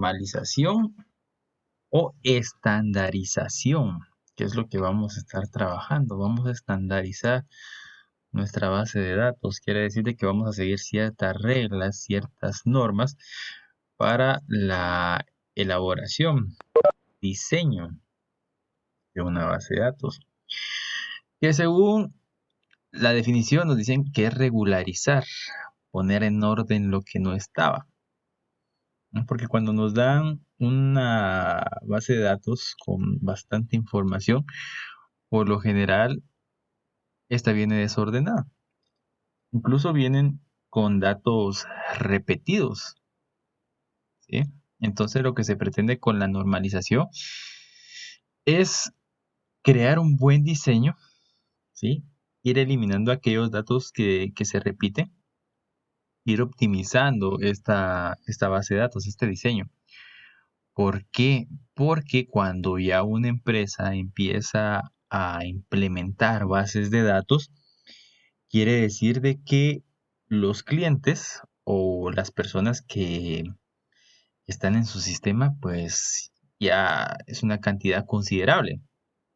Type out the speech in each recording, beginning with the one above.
normalización o estandarización, que es lo que vamos a estar trabajando. Vamos a estandarizar nuestra base de datos. Quiere decir de que vamos a seguir ciertas reglas, ciertas normas para la elaboración, diseño de una base de datos. Que según la definición nos dicen que es regularizar, poner en orden lo que no estaba. ¿No? Porque cuando nos dan una base de datos con bastante información, por lo general, esta viene desordenada. Incluso vienen con datos repetidos, ¿sí? Entonces, lo que se pretende con la normalización es crear un buen diseño, ¿sí? Ir eliminando aquellos datos que se repiten, ir optimizando esta base de datos, este diseño. ¿Por qué? Porque cuando ya una empresa empieza a implementar bases de datos, quiere decir de que los clientes o las personas que están en su sistema, pues ya es una cantidad considerable.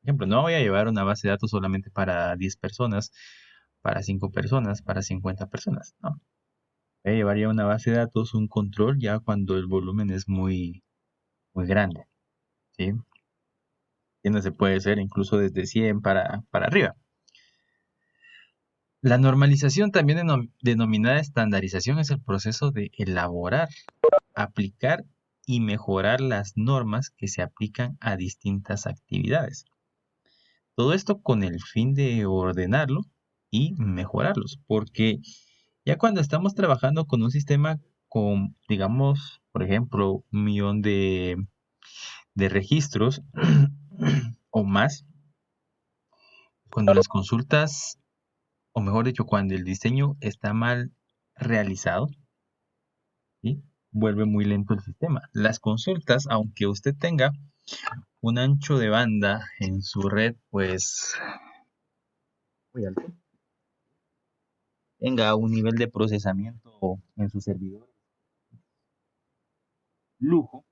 Por ejemplo, no voy a llevar una base de datos solamente para 10 personas, para 5 personas, para 50 personas, no. Voy a llevar ya una base de datos, un control, ya cuando el volumen es muy grande, ¿sí? Se puede ser incluso desde 100 para arriba. La normalización, también denominada estandarización, es el proceso de elaborar, aplicar y mejorar las normas que se aplican a distintas actividades. Todo esto con el fin de ordenarlo y mejorarlos, porque ya cuando estamos trabajando con un sistema con, digamos, por ejemplo, 1 millón de registros o más, cuando las consultas, o mejor dicho, cuando el diseño está mal realizado, ¿sí? Vuelve muy lento el sistema. Las consultas, aunque usted tenga un ancho de banda en su red, pues muy alto, tenga un nivel de procesamiento en su servidor lujo,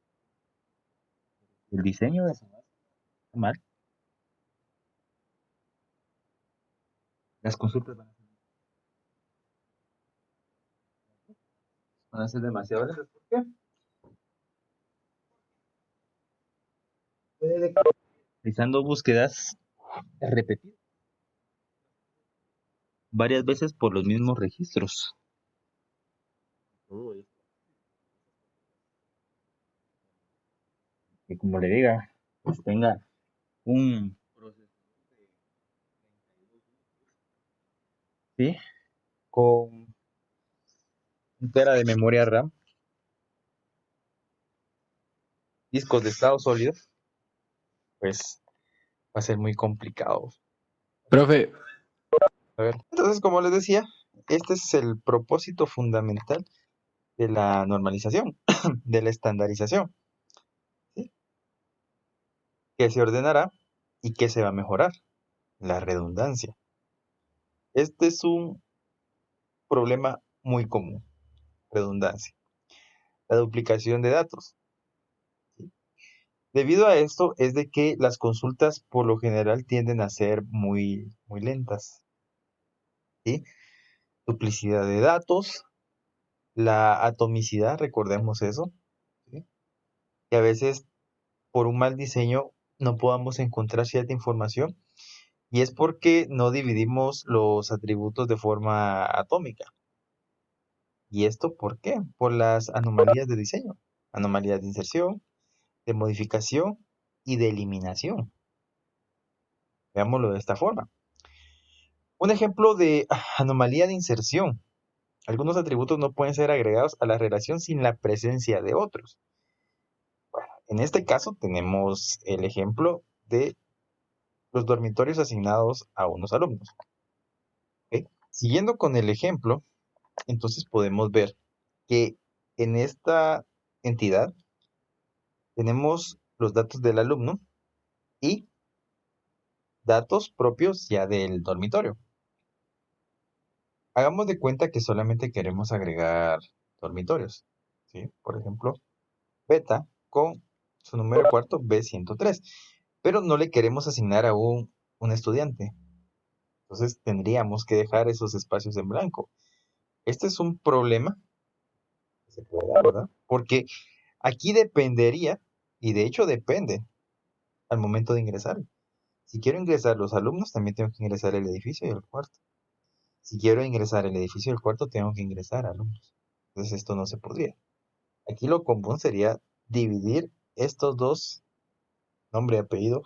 el diseño de su base está mal, las consultas van a ser demasiado lentas. ¿Por qué? Puede que realizando búsquedas repetidas varias veces por los mismos registros. Todo esto, que como le diga, pues tenga un procesador de 32 núcleos, ¿sí? Con 1 tera de memoria RAM, discos de estado sólido, pues va a ser muy complicado. Profe, A ver, entonces, como les decía, este es el propósito fundamental de la normalización, de la estandarización, ¿sí? Que se ordenará y que se va a mejorar, la redundancia. Este es un problema muy común, redundancia, la duplicación de datos, ¿sí? Debido a esto es de que las consultas por lo general tienden a ser muy lentas, ¿sí? Duplicidad de datos, la atomicidad, recordemos eso, ¿sí? Que a veces por un mal diseño no podamos encontrar cierta información y es porque no dividimos los atributos de forma atómica. ¿Y esto por qué? Por las anomalías de diseño, anomalías de inserción, de modificación y de eliminación. Veámoslo de esta forma. Un ejemplo de anomalía de inserción. Algunos atributos no pueden ser agregados a la relación sin la presencia de otros. Bueno, en este caso tenemos el ejemplo de los dormitorios asignados a unos alumnos. ¿Ok? Siguiendo con el ejemplo, entonces podemos ver que en esta entidad tenemos los datos del alumno y datos propios ya del dormitorio. Hagamos de cuenta que solamente queremos agregar dormitorios, ¿sí? Por ejemplo, beta con su número de cuarto B103, pero no le queremos asignar a un estudiante. Entonces tendríamos que dejar esos espacios en blanco. Este es un problema que se puede dar, ¿verdad? Porque aquí dependería, y de hecho depende al momento de ingresar. Si quiero ingresar los alumnos, también tengo que ingresar el edificio y el cuarto. Si quiero ingresar el edificio y el cuarto, tengo que ingresar alumnos. Entonces esto no se podría. Aquí lo común sería dividir estos dos, nombre y apellido,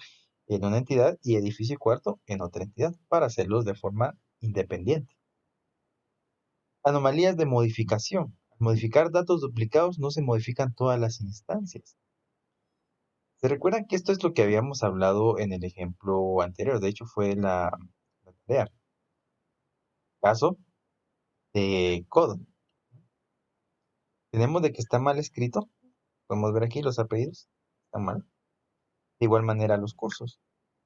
en una entidad y edificio y cuarto en otra entidad para hacerlos de forma independiente. Anomalías de modificación. Al modificar datos duplicados no se modifican todas las instancias. ¿Se recuerdan que esto es lo que habíamos hablado en el ejemplo anterior? De hecho, fue la tarea. Caso de code. Tenemos de que está mal escrito. Podemos ver aquí los apellidos. Están mal. De igual manera los cursos.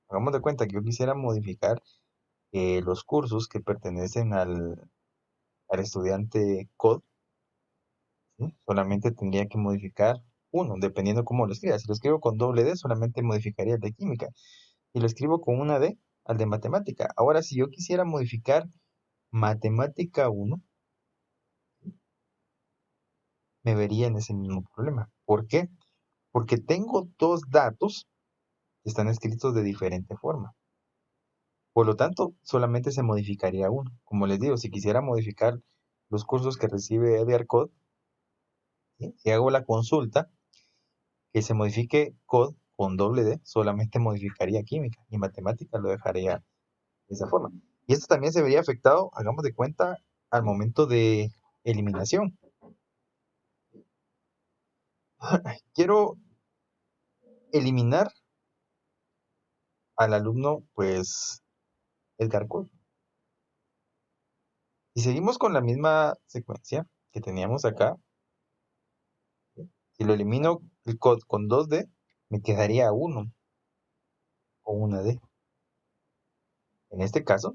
Hagamos de cuenta que yo quisiera modificar los cursos que pertenecen al estudiante code. ¿Sí? Solamente tendría que modificar uno, dependiendo cómo lo escriba. Si lo escribo con doble D, solamente modificaría el de química. Si lo escribo con una D, al de matemática. Ahora, si yo quisiera modificar matemática 1, me vería en ese mismo problema. ¿Por qué? Porque tengo dos datos que están escritos de diferente forma. Por lo tanto, solamente se modificaría uno. Como les digo, si quisiera modificar los cursos que recibe Edgar Code, ¿sí? Si hago la consulta, que se modifique code con doble D, solamente modificaría química y matemática lo dejaría de esa forma. Y esto también se vería afectado, hagamos de cuenta, al momento de eliminación. Quiero eliminar al alumno, pues, Edgar Code. Si seguimos con la misma secuencia que teníamos acá, si lo elimino el code con 2D, me quedaría 1 o una D. En este caso,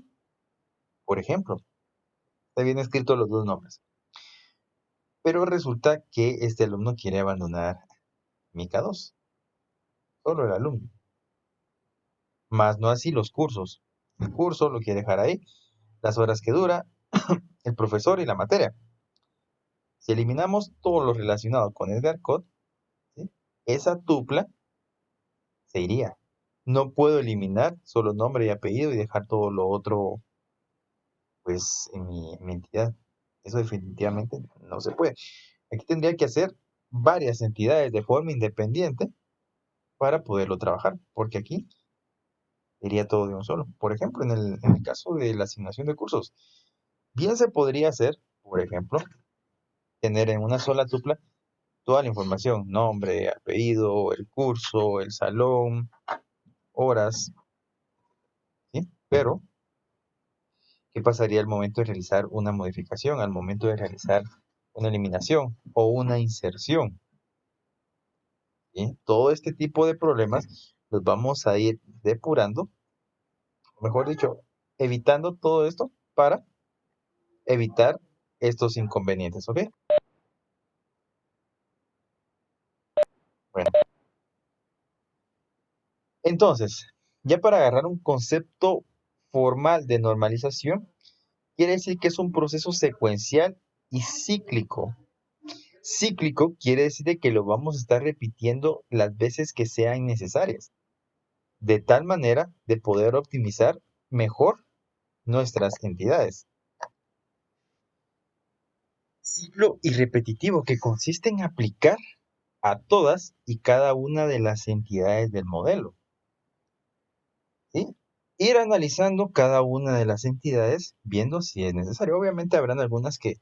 por ejemplo, está bien escrito los dos nombres. Pero resulta que este alumno quiere abandonar Mica 2, solo el alumno. Más no así los cursos. El curso lo quiere dejar ahí, las horas que dura, el profesor y la materia. Si eliminamos todo lo relacionado con Edgar Code, ¿sí? Esa tupla se iría. No puedo eliminar solo nombre y apellido y dejar todo lo otro pues en mi entidad. Eso definitivamente no se puede. Aquí tendría que hacer varias entidades de forma independiente para poderlo trabajar, porque aquí iría todo de un solo. Por ejemplo, en el caso de la asignación de cursos, bien se podría hacer, por ejemplo, tener en una sola tupla toda la información, nombre, apellido, el curso, el salón, horas, ¿sí? Pero, ¿qué pasaría al momento de realizar una modificación, al momento de realizar una eliminación o una inserción? ¿Sí? Todo este tipo de problemas los vamos a ir depurando, o mejor dicho, evitando todo esto para evitar estos inconvenientes, ¿ok? Bueno, entonces, ya para agarrar un concepto formal de normalización, quiere decir que es un proceso secuencial y cíclico. Cíclico quiere decir de que lo vamos a estar repitiendo las veces que sean necesarias, de tal manera de poder optimizar mejor nuestras entidades. Ciclo y repetitivo que consiste en aplicar a todas y cada una de las entidades del modelo, ¿sí? Ir analizando cada una de las entidades, viendo si es necesario. Obviamente habrán algunas que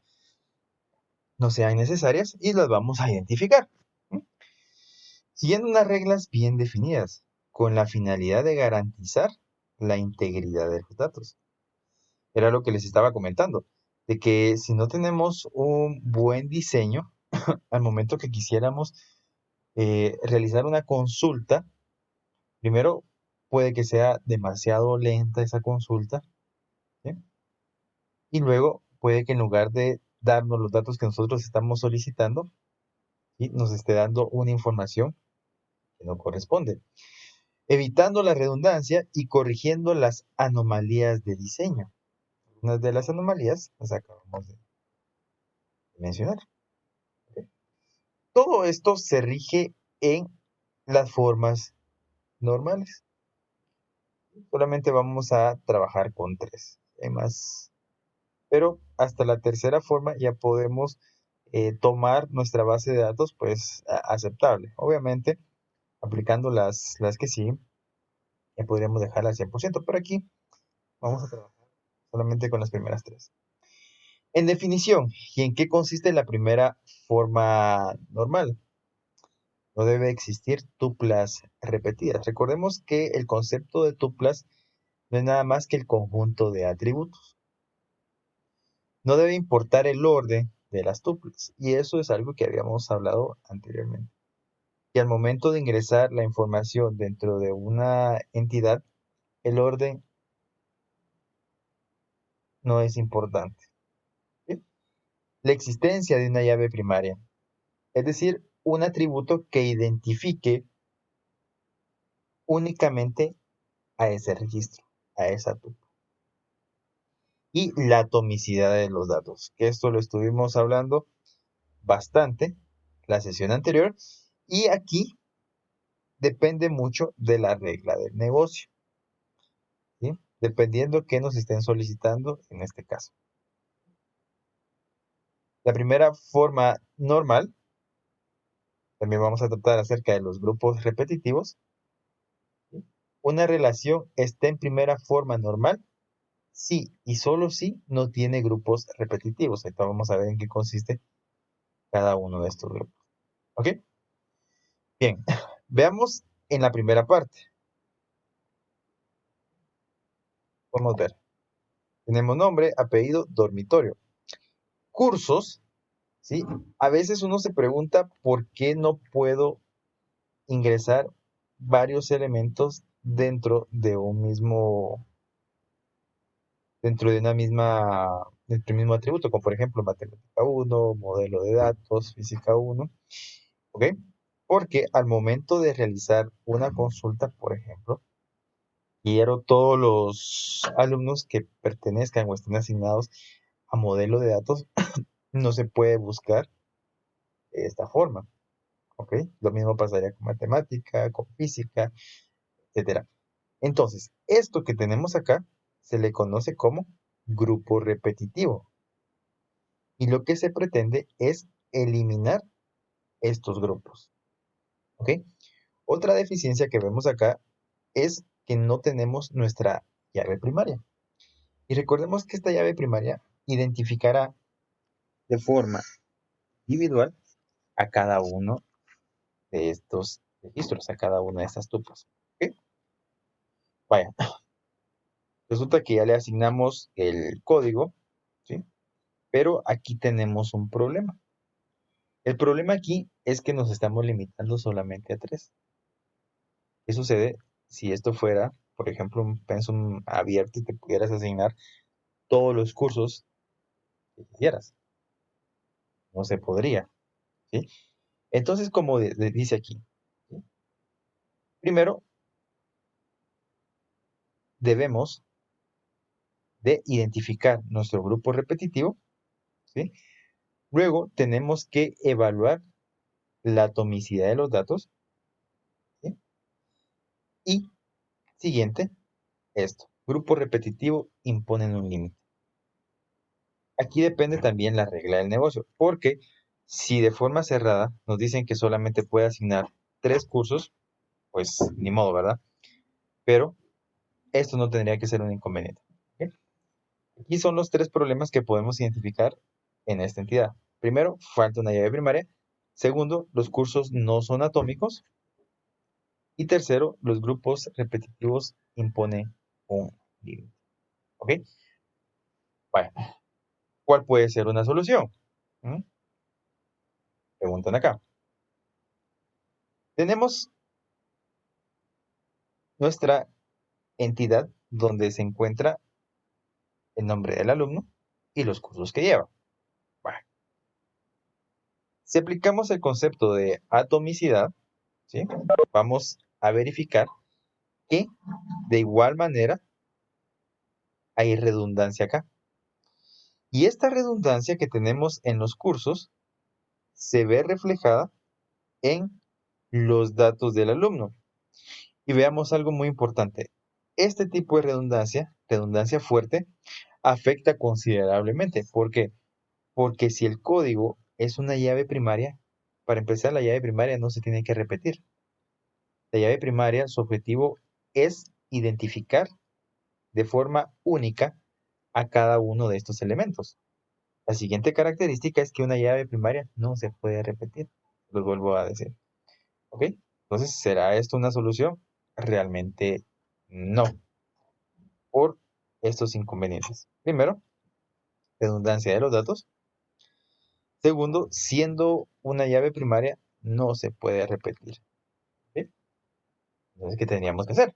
no sean necesarias y las vamos a identificar, ¿sí? Siguiendo unas reglas bien definidas, con la finalidad de garantizar la integridad de los datos. Era lo que les estaba comentando, de que si no tenemos un buen diseño, al momento que quisiéramos realizar una consulta, primero puede que sea demasiado lenta esa consulta, ¿sí? Y luego puede que en lugar de darnos los datos que nosotros estamos solicitando, ¿sí? Nos esté dando una información que no corresponde, evitando la redundancia y corrigiendo las anomalías de diseño. Una de las anomalías las acabamos de mencionar. ¿Ok? Todo esto se rige en las formas normales. Solamente vamos a trabajar con tres. Hay más, pero hasta la tercera forma ya podemos tomar nuestra base de datos pues aceptable. Obviamente, aplicando las que sí, ya podríamos dejarla al 100%, pero aquí vamos a trabajar solamente con las primeras tres. En definición, ¿y en qué consiste la primera forma normal? No debe existir tuplas repetidas. Recordemos que el concepto de tuplas no es nada más que el conjunto de atributos. No debe importar el orden de las tuplas, y eso es algo que habíamos hablado anteriormente. Y al momento de ingresar la información dentro de una entidad, el orden no es importante. ¿Sí? La existencia de una llave primaria, es decir, un atributo que identifique únicamente a ese registro, a esa tupla. Y la atomicidad de los datos, que esto lo estuvimos hablando bastante la sesión anterior, y aquí depende mucho de la regla del negocio, ¿sí? Dependiendo qué nos estén solicitando en este caso. La primera forma normal, también vamos a tratar acerca de los grupos repetitivos. ¿Sí? Una relación está en primera forma normal si y solo si no tiene grupos repetitivos. Ahorita vamos a ver en qué consiste cada uno de estos grupos. ¿Ok? Bien, veamos en la primera parte. Podemos ver. Tenemos nombre, apellido, dormitorio. Cursos, ¿sí? A veces uno se pregunta por qué no puedo ingresar varios elementos dentro de una misma, dentro del mismo atributo, como por ejemplo matemática 1, modelo de datos, física 1, ¿ok? Porque al momento de realizar una consulta, por ejemplo, quiero todos los alumnos que pertenezcan o estén asignados a modelo de datos, no se puede buscar de esta forma, ¿ok? Lo mismo pasaría con matemática, con física, etcétera. Entonces, esto que tenemos acá se le conoce como grupo repetitivo. Y lo que se pretende es eliminar estos grupos. ¿Ok? Otra deficiencia que vemos acá es que no tenemos nuestra llave primaria. Y recordemos que esta llave primaria identificará de forma individual a cada uno de estos registros, a cada una de estas tuplas. ¿Ok? Vaya, resulta que ya le asignamos el código, ¿sí? Pero aquí tenemos un problema. El problema aquí es que nos estamos limitando solamente a tres. ¿Qué sucede si esto fuera, por ejemplo, un pensum abierto y te pudieras asignar todos los cursos que quisieras? No se podría, ¿sí? Entonces, como dice aquí, ¿sí? Primero debemos de identificar nuestro grupo repetitivo, ¿sí? Luego tenemos que evaluar la atomicidad de los datos, ¿sí? Y siguiente, esto, grupo repetitivo imponen un límite. Aquí depende también la regla del negocio, porque si de forma cerrada nos dicen que solamente puede asignar 3 cursos, pues ni modo, ¿verdad? Pero esto no tendría que ser un inconveniente. ¿Ok? Aquí son los 3 problemas que podemos identificar en esta entidad. Primero, falta una llave primaria. Segundo, los cursos no son atómicos. Y tercero, los grupos repetitivos imponen un límite. ¿Ok? Bueno, ¿cuál puede ser una solución? ¿Mm? Preguntan acá. Tenemos nuestra entidad donde se encuentra el nombre del alumno y los cursos que lleva. Bueno, Si aplicamos el concepto de atomicidad, ¿sí? Vamos a verificar que de igual manera hay redundancia acá. Y esta redundancia que tenemos en los cursos se ve reflejada en los datos del alumno. Y veamos algo muy importante. Este tipo de redundancia, redundancia fuerte, afecta considerablemente. ¿Por qué? Porque si el código es una llave primaria, para empezar la llave primaria no se tiene que repetir. La llave primaria, su objetivo es identificar de forma única a cada uno de estos elementos. La siguiente característica es que una llave primaria no se puede repetir. Lo vuelvo a decir. ¿Ok? Entonces, ¿será esto una solución? Realmente no, por estos inconvenientes. Primero, redundancia de los datos. Segundo, siendo una llave primaria, no se puede repetir. ¿Ok? Entonces, ¿qué tendríamos que hacer?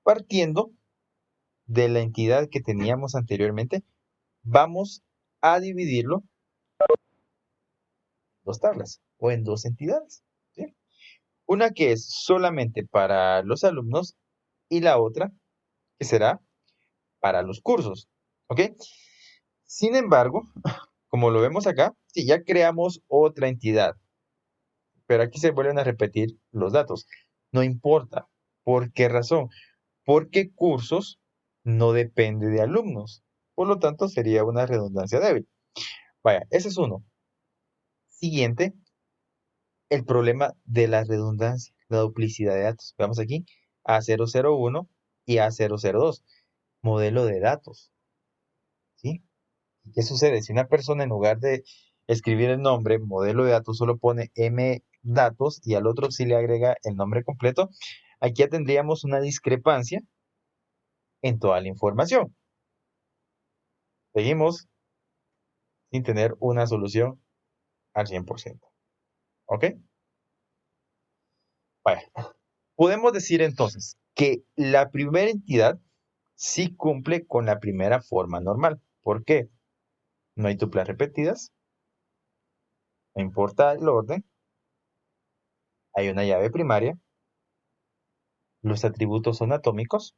Partiendo de la entidad que teníamos anteriormente, vamos a dividirlo en dos tablas o en dos entidades. ¿Sí? Una que es solamente para los alumnos y la otra que será para los cursos. ¿Ok? Sin embargo, como lo vemos acá, sí, ya creamos otra entidad, pero aquí se vuelven a repetir los datos. No importa. ¿Por qué razón? Porque cursos no depende de alumnos. Por lo tanto, sería una redundancia débil. Vaya, ese es uno. Siguiente, el problema de la redundancia, la duplicidad de datos. Veamos aquí, A001 y A002, modelo de datos. ¿Sí? ¿Qué sucede? Si una persona en lugar de escribir el nombre modelo de datos solo pone M datos y al otro sí le agrega el nombre completo, aquí ya tendríamos una discrepancia en toda la información. Seguimos sin tener una solución al 100%. ¿Ok? Bueno, podemos decir entonces que la primera entidad sí cumple con la primera forma normal. ¿Por qué? No hay tuplas repetidas, no importa el orden, hay una llave primaria, los atributos son atómicos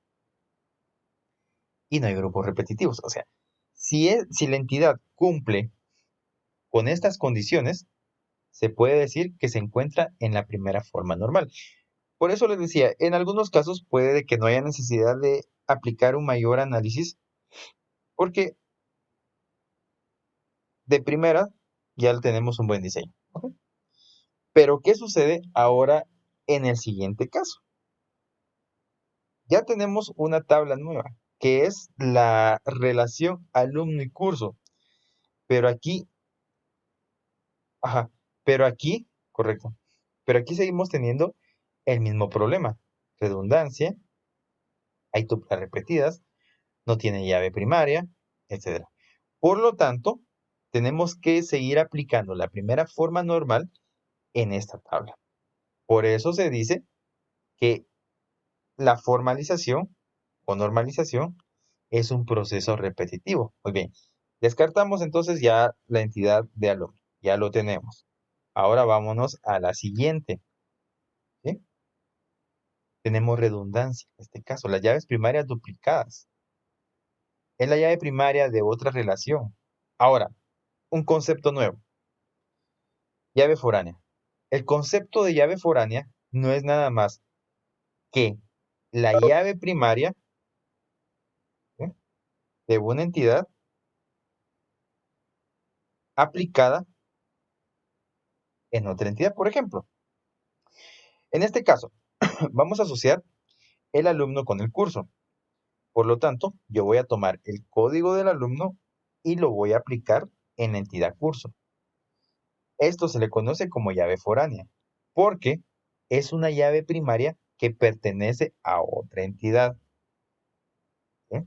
y no hay grupos repetitivos. O sea, si la entidad cumple con estas condiciones, se puede decir que se encuentra en la primera forma normal. Por eso les decía, en algunos casos puede que no haya necesidad de aplicar un mayor análisis, porque de primera ya tenemos un buen diseño. ¿Ok? Pero, ¿qué sucede ahora en el siguiente caso? Ya tenemos una tabla nueva, que es la relación alumno y curso. Pero aquí, ajá, pero aquí, correcto, pero aquí seguimos teniendo el mismo problema. Redundancia, hay tuplas repetidas, no tiene llave primaria, etcétera. Por lo tanto, tenemos que seguir aplicando la primera forma normal en esta tabla. Por eso se dice que la formalización o normalización es un proceso repetitivo. Muy bien, descartamos entonces ya la entidad de alumno, ya lo tenemos. Ahora vámonos a la siguiente. ¿Sí? Tenemos redundancia, en este caso, las llaves primarias duplicadas. Es la llave primaria de otra relación. Ahora, un concepto nuevo. Llave foránea. El concepto de llave foránea no es nada más que la llave primaria, ¿sí?, de una entidad aplicada en otra entidad. Por ejemplo, en este caso, vamos a asociar el alumno con el curso. Por lo tanto, yo voy a tomar el código del alumno y lo voy a aplicar en la entidad curso. Esto se le conoce como llave foránea, porque es una llave primaria que pertenece a otra entidad. ¿Sí?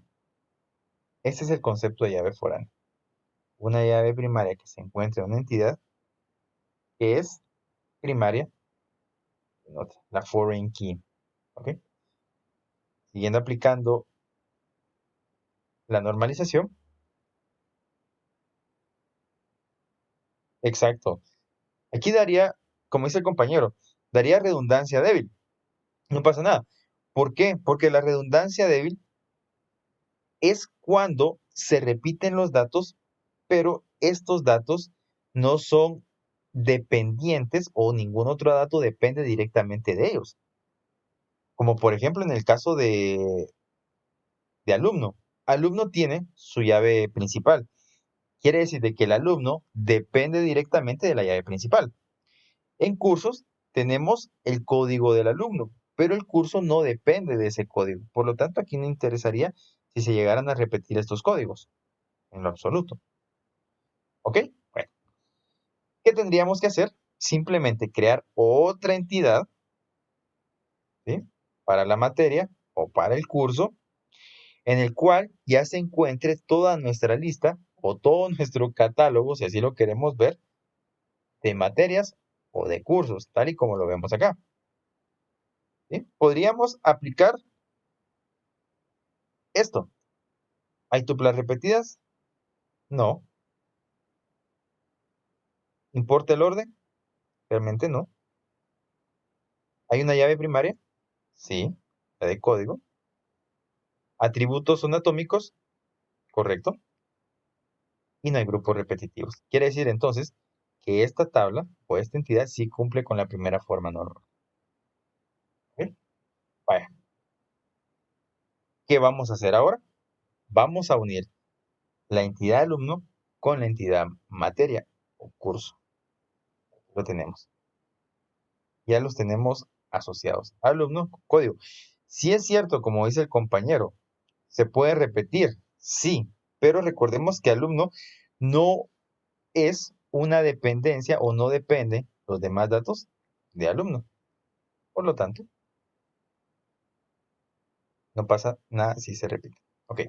Ese es el concepto de llave foránea. Una llave primaria que se encuentra en una entidad que es primaria en otra, la foreign key. ¿Ok? Siguiendo aplicando la normalización, Exacto. Aquí daría, como dice el compañero, daría redundancia débil. No pasa nada. ¿Por qué? Porque la redundancia débil es cuando se repiten los datos, pero estos datos no son dependientes o ningún otro dato depende directamente de ellos. Como por ejemplo en el caso de alumno. Alumno tiene su llave principal. Quiere decir de que el alumno depende directamente de la llave principal. En cursos tenemos el código del alumno, pero el curso no depende de ese código. Por lo tanto, aquí no interesaría si se llegaran a repetir estos códigos, en lo absoluto. ¿Ok? Bueno, ¿qué tendríamos que hacer? Simplemente crear otra entidad, ¿sí? Para la materia o para el curso, en el cual ya se encuentre toda nuestra lista o todo nuestro catálogo, si así lo queremos ver, de materias o de cursos, tal y como lo vemos acá. ¿Sí? Podríamos aplicar esto. ¿Hay tuplas repetidas? No. ¿Importa el orden? Realmente no. ¿Hay una llave primaria? Sí, la de código. ¿Atributos son atómicos? Correcto. Y no hay grupos repetitivos. Quiere decir entonces que esta tabla o esta entidad sí cumple con la primera forma normal. ¿Ok? Vaya, ¿qué vamos a hacer ahora? Vamos a unir la entidad alumno con la entidad materia o curso. Lo tenemos. Ya los tenemos asociados. Alumno, código. Si es cierto, como dice el compañero, se puede repetir, sí, pero recordemos que alumno no es una dependencia o no depende los demás datos de alumno. Por lo tanto, no pasa nada si se repite. Ok.